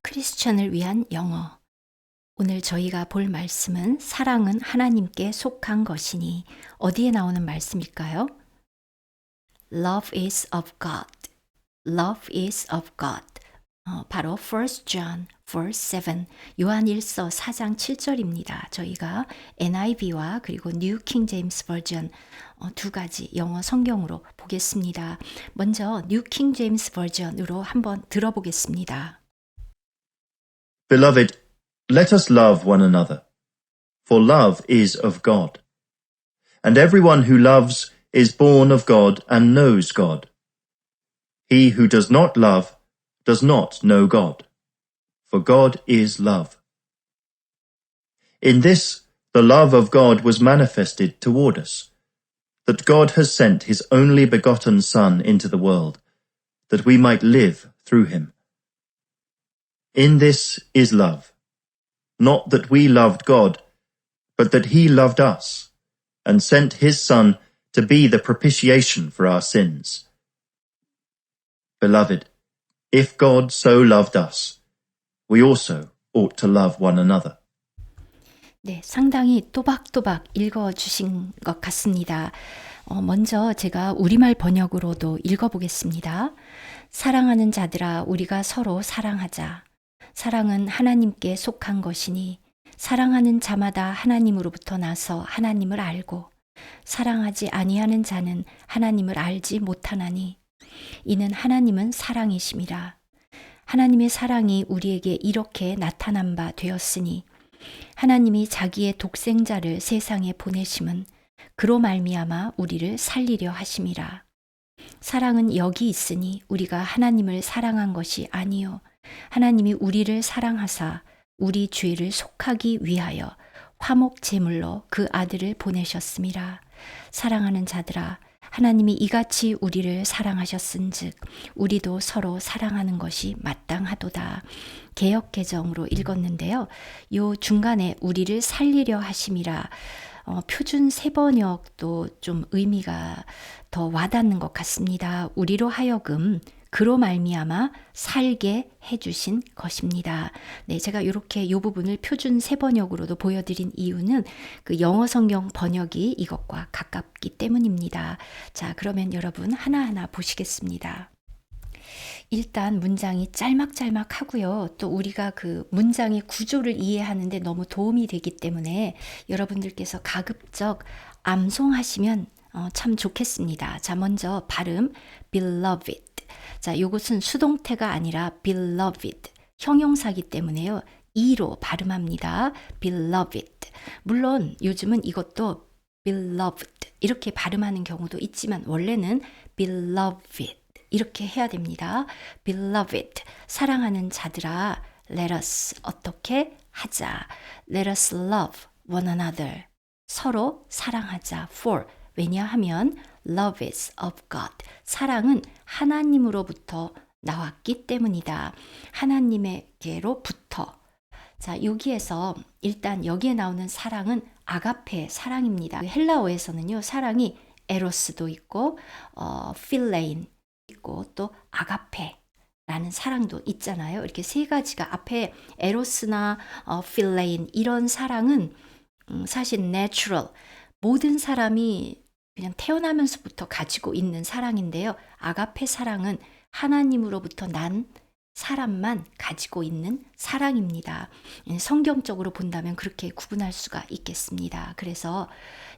크리스천을 위한 영어. 오늘 저희가 볼 말씀은 사랑은 하나님께 속한 것이니 어디에 나오는 말씀일까요? Love is of God. Love is of God. 바로 1 John verse 7 요한일서 4장 7절입니다. 저희가 NIV와 그리고 New King James Version 두 가지 영어 성경으로 보겠습니다. 먼저 New King James Version으로 한번 들어보겠습니다. Beloved, let us love one another, for love is of God. And everyone who loves is born of God and knows God. He who does not love does not know God, for God is love. In this, the love of God was manifested toward us, that God has sent his only begotten Son into the world, that we might live through him. In this is love, not that we loved God, but that he loved us, and sent his Son to be the propitiation for our sins. Beloved, if God so loved us, we also ought to love one another. 네, 상당히 또박또박 읽어주신 것 같습니다. 먼저 제가 우리말 번역으로도 읽어보겠습니다. 사랑하는 자들아, 우리가 서로 사랑하자. 사랑은 하나님께 속한 것이니 사랑하는 자마다 하나님으로부터 나서 하나님을 알고 사랑하지 아니하는 자는 하나님을 알지 못하나니 이는 하나님은 사랑이심이라. 하나님의 사랑이 우리에게 이렇게 나타난 바 되었으니 하나님이 자기의 독생자를 세상에 보내심은 그로 말미암아 우리를 살리려 하심이라. 사랑은 여기 있으니 우리가 하나님을 사랑한 것이 아니요 하나님이 우리를 사랑하사 우리 죄를 속하기 위하여 화목 제물로 그 아들을 보내셨음이라. 사랑하는 자들아, 하나님이 이같이 우리를 사랑하셨은즉 우리도 서로 사랑하는 것이 마땅하도다. 개역개정으로 읽었는데요. 요 중간에 우리를 살리려 하심이라 표준 세번역도 좀 의미가 더 와닿는 것 같습니다. 우리로 하여금 그로 말미암아 살게 해주신 것입니다. 네, 제가 이렇게 이 부분을 표준 세번역으로도 보여드린 이유는 그 영어 성경 번역이 이것과 가깝기 때문입니다. 자, 그러면 여러분 하나하나 보시겠습니다. 일단 문장이 짤막짤막하고요. 또 우리가 그 문장의 구조를 이해하는데 너무 도움이 되기 때문에 여러분들께서 가급적 암송하시면 참 좋겠습니다. 자, 먼저 발음 beloved. 자, 이것은 수동태가 아니라 beloved, 형용사기 때문에요. e로 발음합니다. beloved. 물론 요즘은 이것도 beloved 이렇게 발음하는 경우도 있지만 원래는 beloved 이렇게 해야 됩니다. beloved, 사랑하는 자들아, let us 어떻게 하자. let us love one another, 서로 사랑하자. for, 왜냐하면 love is of God, 사랑은 하나님으로부터 나왔기 때문이다. 하나님에게로부터. 자, 여기에서 일단 여기에 나오는 사랑은 아가페 사랑입니다. 헬라어에서는요, 사랑이 에로스도 있고 필레인 있고 또 아가페라는 사랑도 있잖아요. 이렇게 세 가지가 앞에 에로스나 필레인 이런 사랑은 사실 natural, 모든 사람이 그냥 태어나면서부터 가지고 있는 사랑인데요. 아가페 사랑은 하나님으로부터 난 사람만 가지고 있는 사랑입니다. 성경적으로 본다면 그렇게 구분할 수가 있겠습니다. 그래서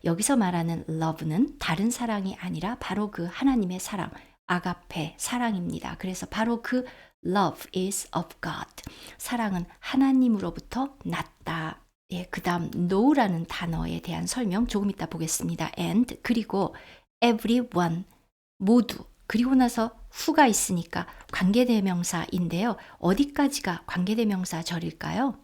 여기서 말하는 love는 다른 사랑이 아니라 바로 그 하나님의 사랑, 아가페 사랑입니다. 그래서 바로 그 love is of God, 사랑은 하나님으로부터 났다. 예, 그 다음 know라는 단어에 대한 설명 조금 이따 보겠습니다. and, 그리고 everyone, 모두, 그리고 나서 who가 있으니까 관계대명사인데요. 어디까지가 관계대명사절일까요?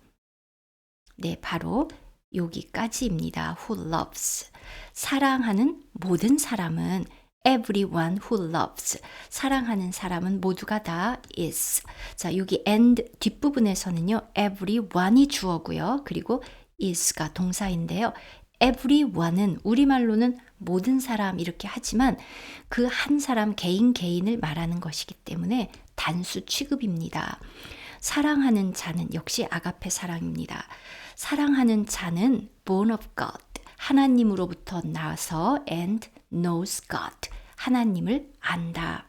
네, 바로 여기까지입니다. who loves, 사랑하는 모든 사람은 everyone who loves, 사랑하는 사람은 모두가 다 is. 자, 여기 and 뒷부분에서는요, everyone이 주어고요. 그리고 is가 동사인데요. everyone은 우리말로는 모든 사람 이렇게 하지만 그 한 사람 개인을 말하는 것이기 때문에 단수 취급입니다. 사랑하는 자는 역시 아가페 사랑입니다. 사랑하는 자는 born of God, 하나님으로부터 나서 and knows God, 하나님을 안다.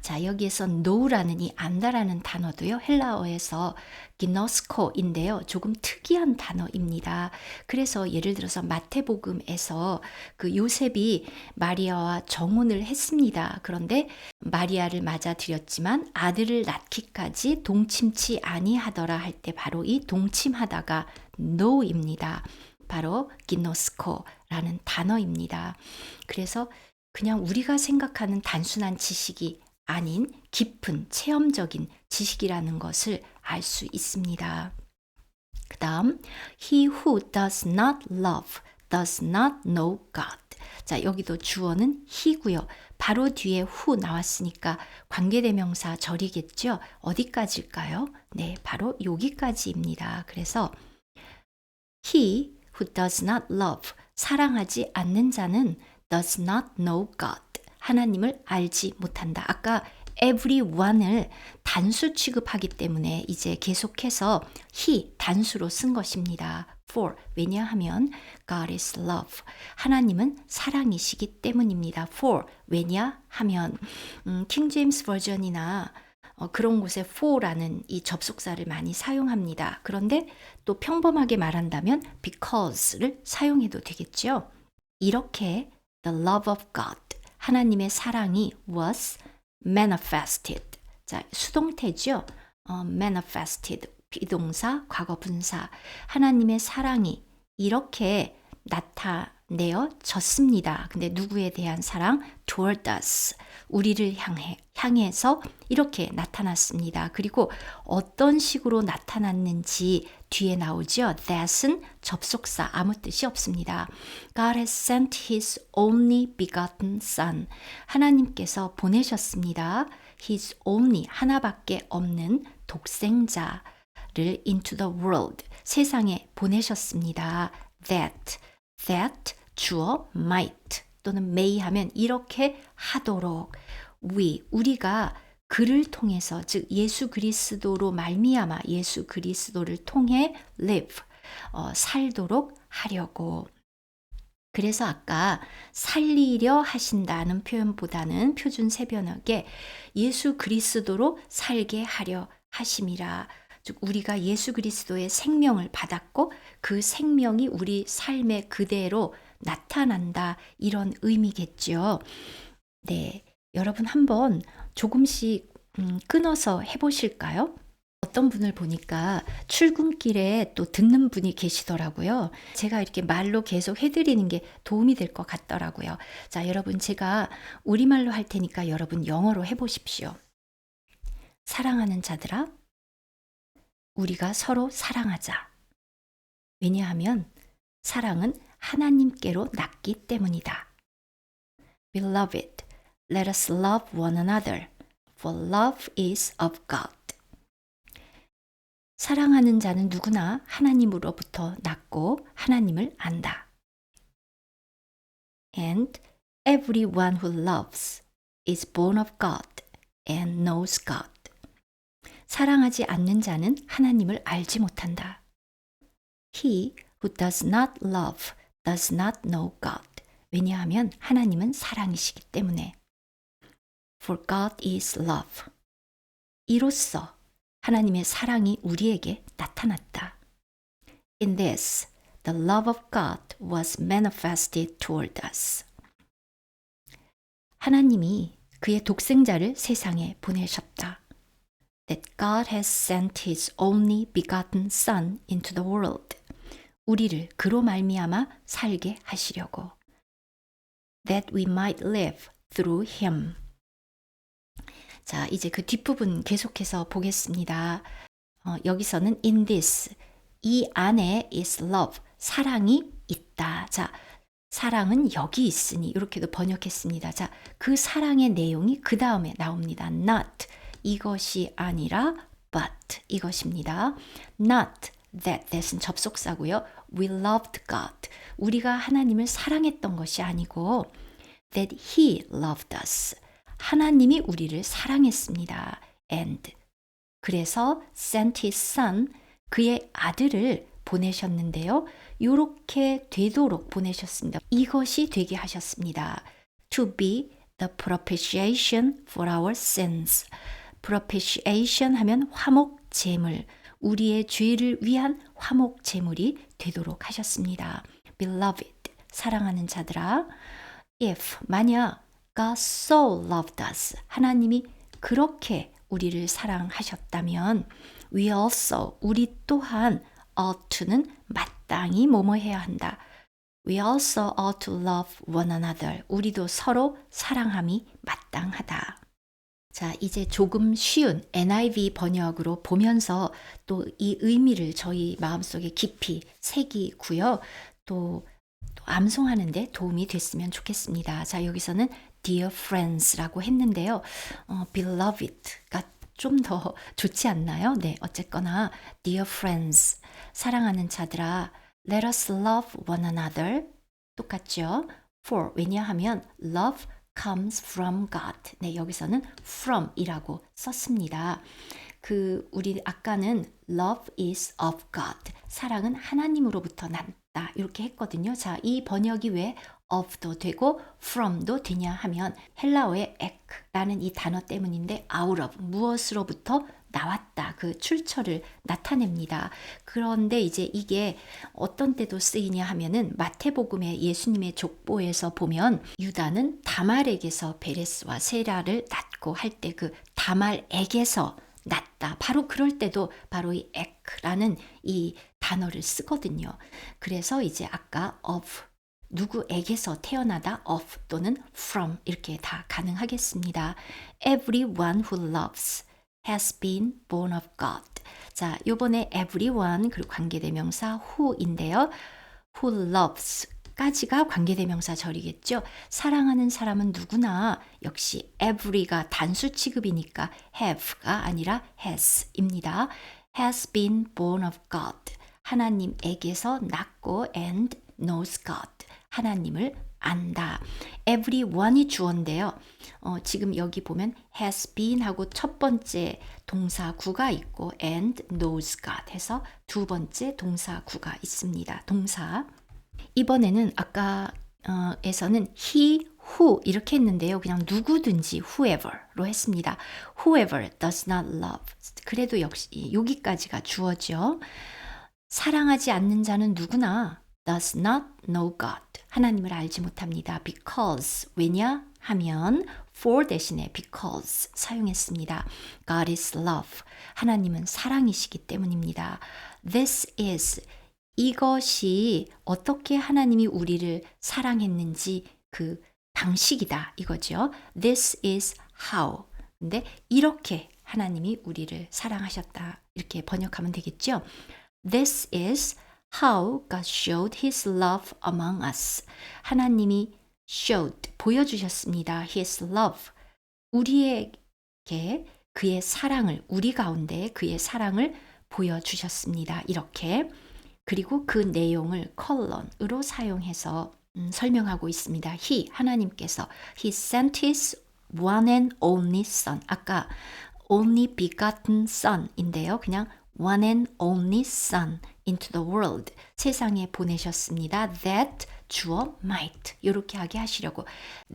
자, 여기에서 know라는 이 안다라는 단어도요, 헬라어에서 ginosko인데요, 조금 특이한 단어입니다. 그래서 예를 들어서 마태복음에서 그 요셉이 마리아와 정혼을 했습니다. 그런데 마리아를 맞아들였지만 아들을 낳기까지 동침치 아니하더라 할 때 바로 이 동침하다가 know입니다. 바로 ginosko라는 단어입니다. 그래서 그냥 우리가 생각하는 단순한 지식이 아닌 깊은 체험적인 지식이라는 것을 알 수 있습니다. 그 다음, he who does not love does not know God. 자, 여기도 주어는 he고요. 바로 뒤에 who 나왔으니까 관계대명사 절이겠죠. 어디까지일까요? 네, 바로 여기까지입니다. 그래서 he who does not love, 사랑하지 않는 자는 does not know God, 하나님을 알지 못한다. 아까 everyone을 단수 취급하기 때문에 이제 계속해서 he 단수로 쓴 것입니다. for, 왜냐하면 God is love, 하나님은 사랑이시기 때문입니다. for, 왜냐하면 킹 제임스 버전이나 그런 곳에 for라는 이 접속사를 많이 사용합니다. 그런데 또 평범하게 말한다면 because를 사용해도 되겠죠. 이렇게 the love of God, 하나님의 사랑이 was manifested. 자, 수동태죠. manifested, 비동사, 과거 분사. 하나님의 사랑이 이렇게 나타내어졌습니다. 근데 누구에 대한 사랑? toward us. 우리를 향해서 이렇게 나타났습니다. 그리고 어떤 식으로 나타났는지 뒤에 나오죠. that은 접속사, 아무 뜻이 없습니다. God has sent his only begotten son. 하나님께서 보내셨습니다. his only, 하나밖에 없는 독생자를 into the world, 세상에 보내셨습니다. that 주어 might 또는 may 하면 이렇게 하도록 우리가 그를 통해서, 즉 예수 그리스도로 말미암아 예수 그리스도를 통해 live, 살도록 하려고. 그래서 아까 살리려 하신다는 표현보다는 표준 세변역에 예수 그리스도로 살게 하려 하심이라. 즉 우리가 예수 그리스도의 생명을 받았고 그 생명이 우리 삶에 그대로 나타난다, 이런 의미겠죠. 네, 여러분 한번 조금씩 끊어서 해보실까요? 어떤 분을 보니까 출근길에 또 듣는 분이 계시더라고요. 제가 이렇게 말로 계속 해드리는 게 도움이 될 것 같더라고요. 자, 여러분 제가 우리말로 할 테니까 여러분 영어로 해보십시오. 사랑하는 자들아, 우리가 서로 사랑하자. 왜냐하면 사랑은 하나님께로 났기 때문이다. Beloved, let us love one another, for love is of God. 사랑하는 자는 누구나 하나님으로부터 났고 하나님을 안다. And everyone who loves is born of God and knows God. 사랑하지 않는 자는 하나님을 알지 못한다. He who does not love does not know God. 왜냐하면 하나님은 사랑이시기 때문에. For God is love. 이로써 하나님의 사랑이 우리에게 나타났다. In this, the love of God was manifested toward us. 하나님이 그의 독생자를 세상에 보내셨다. That God has sent his only begotten son into the world. 우리를 그로 말미암아 살게 하시려고. That we might live through him. 자, 이제 그 뒷부분 계속해서 보겠습니다. 여기서는 in this, 이 안에 is love, 사랑이 있다. 자, 사랑은 여기 있으니 이렇게도 번역했습니다. 자, 그 사랑의 내용이 그 다음에 나옵니다. Not, 이것이 아니라 but, 이것입니다. Not that은 접속사고요. We loved God, 우리가 하나님을 사랑했던 것이 아니고 that he loved us, 하나님이 우리를 사랑했습니다. And 그래서 sent his son, 그의 아들을 보내셨는데요. 이렇게 되도록 보내셨습니다. 이것이 되게 하셨습니다. To be the propitiation for our sins. propitiation 하면 화목 제물, 우리의 죄를 위한 화목 제물이 되도록 하셨습니다. Beloved, 사랑하는 자들아, if, 만약 God so loved us, 하나님이 그렇게 우리를 사랑하셨다면 we also, 우리 또한 ought to는 마땅히 뭐뭐해야 한다. We also ought to love one another. 우리도 서로 사랑함이 마땅하다. 자, 이제 조금 쉬운 NIV 번역으로 보면서 또 이 의미를 저희 마음속에 깊이 새기고요. 또 암송하는 데 도움이 됐으면 좋겠습니다. 자, 여기서는 Dear Friends라고 했는데요. Beloved가 좀 더 좋지 않나요? 네, 어쨌거나 Dear Friends, 사랑하는 자들아, Let us love one another. 똑같죠? For, 왜냐하면 love comes from God. 네, 여기서는 from이라고 썼습니다. 우리 아까는 love is of God. 사랑은 하나님으로부터 난다. 이렇게 했거든요. 자, 이 번역이 왜 of도 되고 from도 되냐 하면 헬라어의 ek라는 이 단어 때문인데 out of, 무엇으로부터 나왔다. 그 출처를 나타냅니다. 그런데 이제 이게 어떤 때도 쓰이냐 하면은 마태복음의 예수님의 족보에서 보면 유다는 다말에게서 베레스와 세라를 낳고 할 때 그 다말에게서 낳다. 바로 그럴 때도 바로 이 ek라는 이 단어를 쓰거든요. 그래서 이제 아까 of, 누구에게서 태어나다 of 또는 from 이렇게 다 가능하겠습니다. Everyone who loves has been born of God. 자, 요번에 everyone 그리고 관계대명사 who인데요. who loves 까지가 관계대명사 절이겠죠. 사랑하는 사람은 누구나 역시 every가 단수 취급이니까 have가 아니라 has입니다. has been born of God. 하나님에게서 낳고 and knows God. 하나님을 안다. everyone이 주어인데요. 지금 여기 보면 has been 하고 첫 번째 동사구가 있고 and knows God 해서 두 번째 동사구가 있습니다. 동사. 이번에는 아까에서는 he, who 이렇게 했는데요. 그냥 누구든지 whoever로 했습니다. whoever does not love. 그래도 역시 여기까지가 주어죠. 사랑하지 않는 자는 누구나 does not know God. 하나님을 알지 못합니다. because 왜냐하면 for 대신에 because 사용했습니다. God is love. 하나님은 사랑이시기 때문입니다. This is 이것이 어떻게 하나님이 우리를 사랑했는지 그 방식이다 이거죠. This is how. 근데 이렇게 하나님이 우리를 사랑하셨다. 이렇게 번역하면 되겠죠. This is how God showed his love among us. 하나님이 showed, 보여주셨습니다. his love. 우리에게 그의 사랑을, 우리 가운데 그의 사랑을 보여주셨습니다. 이렇게. 그리고 그 내용을 컬런으로 사용해서 설명하고 있습니다. He, 하나님께서 He sent His one and only Son. 아까 only begotten Son인데요. 그냥 one and only Son into the world. 세상에 보내셨습니다. That 주어 might. 이렇게 하게 하시려고.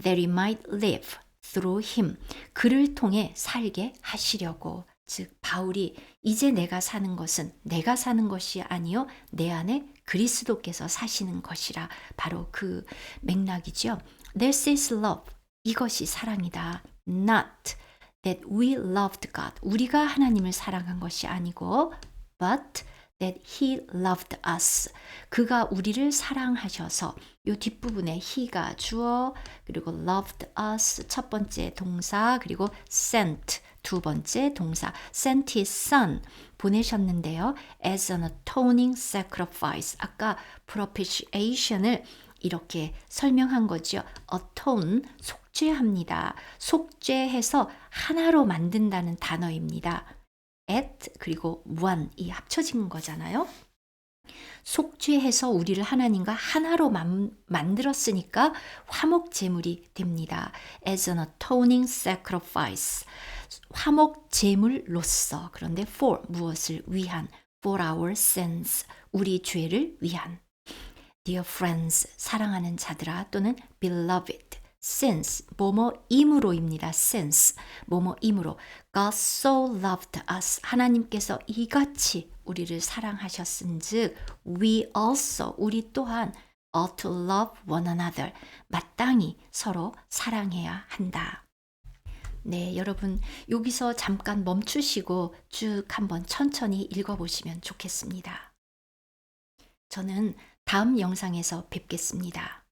That he might live through him. 그를 통해 살게 하시려고. 즉 바울이 이제 내가 사는 것은 내가 사는 것이 아니요 내 안에 그리스도께서 사시는 것이라 바로 그 맥락이죠. This is love. 이것이 사랑이다. Not that we loved God. 우리가 하나님을 사랑한 것이 아니고 but that he loved us. 그가 우리를 사랑하셔서 요 뒷부분에 he가 주어 그리고 loved us 첫 번째 동사 그리고 sent 두 번째 동사 sent his son 보내셨는데요. as an atoning sacrifice 아까 propitiation을 이렇게 설명한 거죠. atone 속죄합니다. 속죄해서 하나로 만든다는 단어입니다. at 그리고 one 이 합쳐진 거잖아요. 속죄해서 우리를 하나님과 하나로 만들었으니까 화목 제물이 됩니다. as an atoning sacrifice. 화목 제물로서, 그런데 for 무엇을 위한, for our sins 우리 죄를 위한. Dear friends 사랑하는 자들아, 또는 beloved since 뭐뭐임으로입니다. since 뭐뭐임으로. God so loved us 하나님께서 이같이 우리를 사랑하셨은즉 we also 우리 또한 ought to love one another 마땅히 서로 사랑해야 한다. 네, 여러분 여기서 잠깐 멈추시고 쭉 한번 천천히 읽어보시면 좋겠습니다. 저는 다음 영상에서 뵙겠습니다.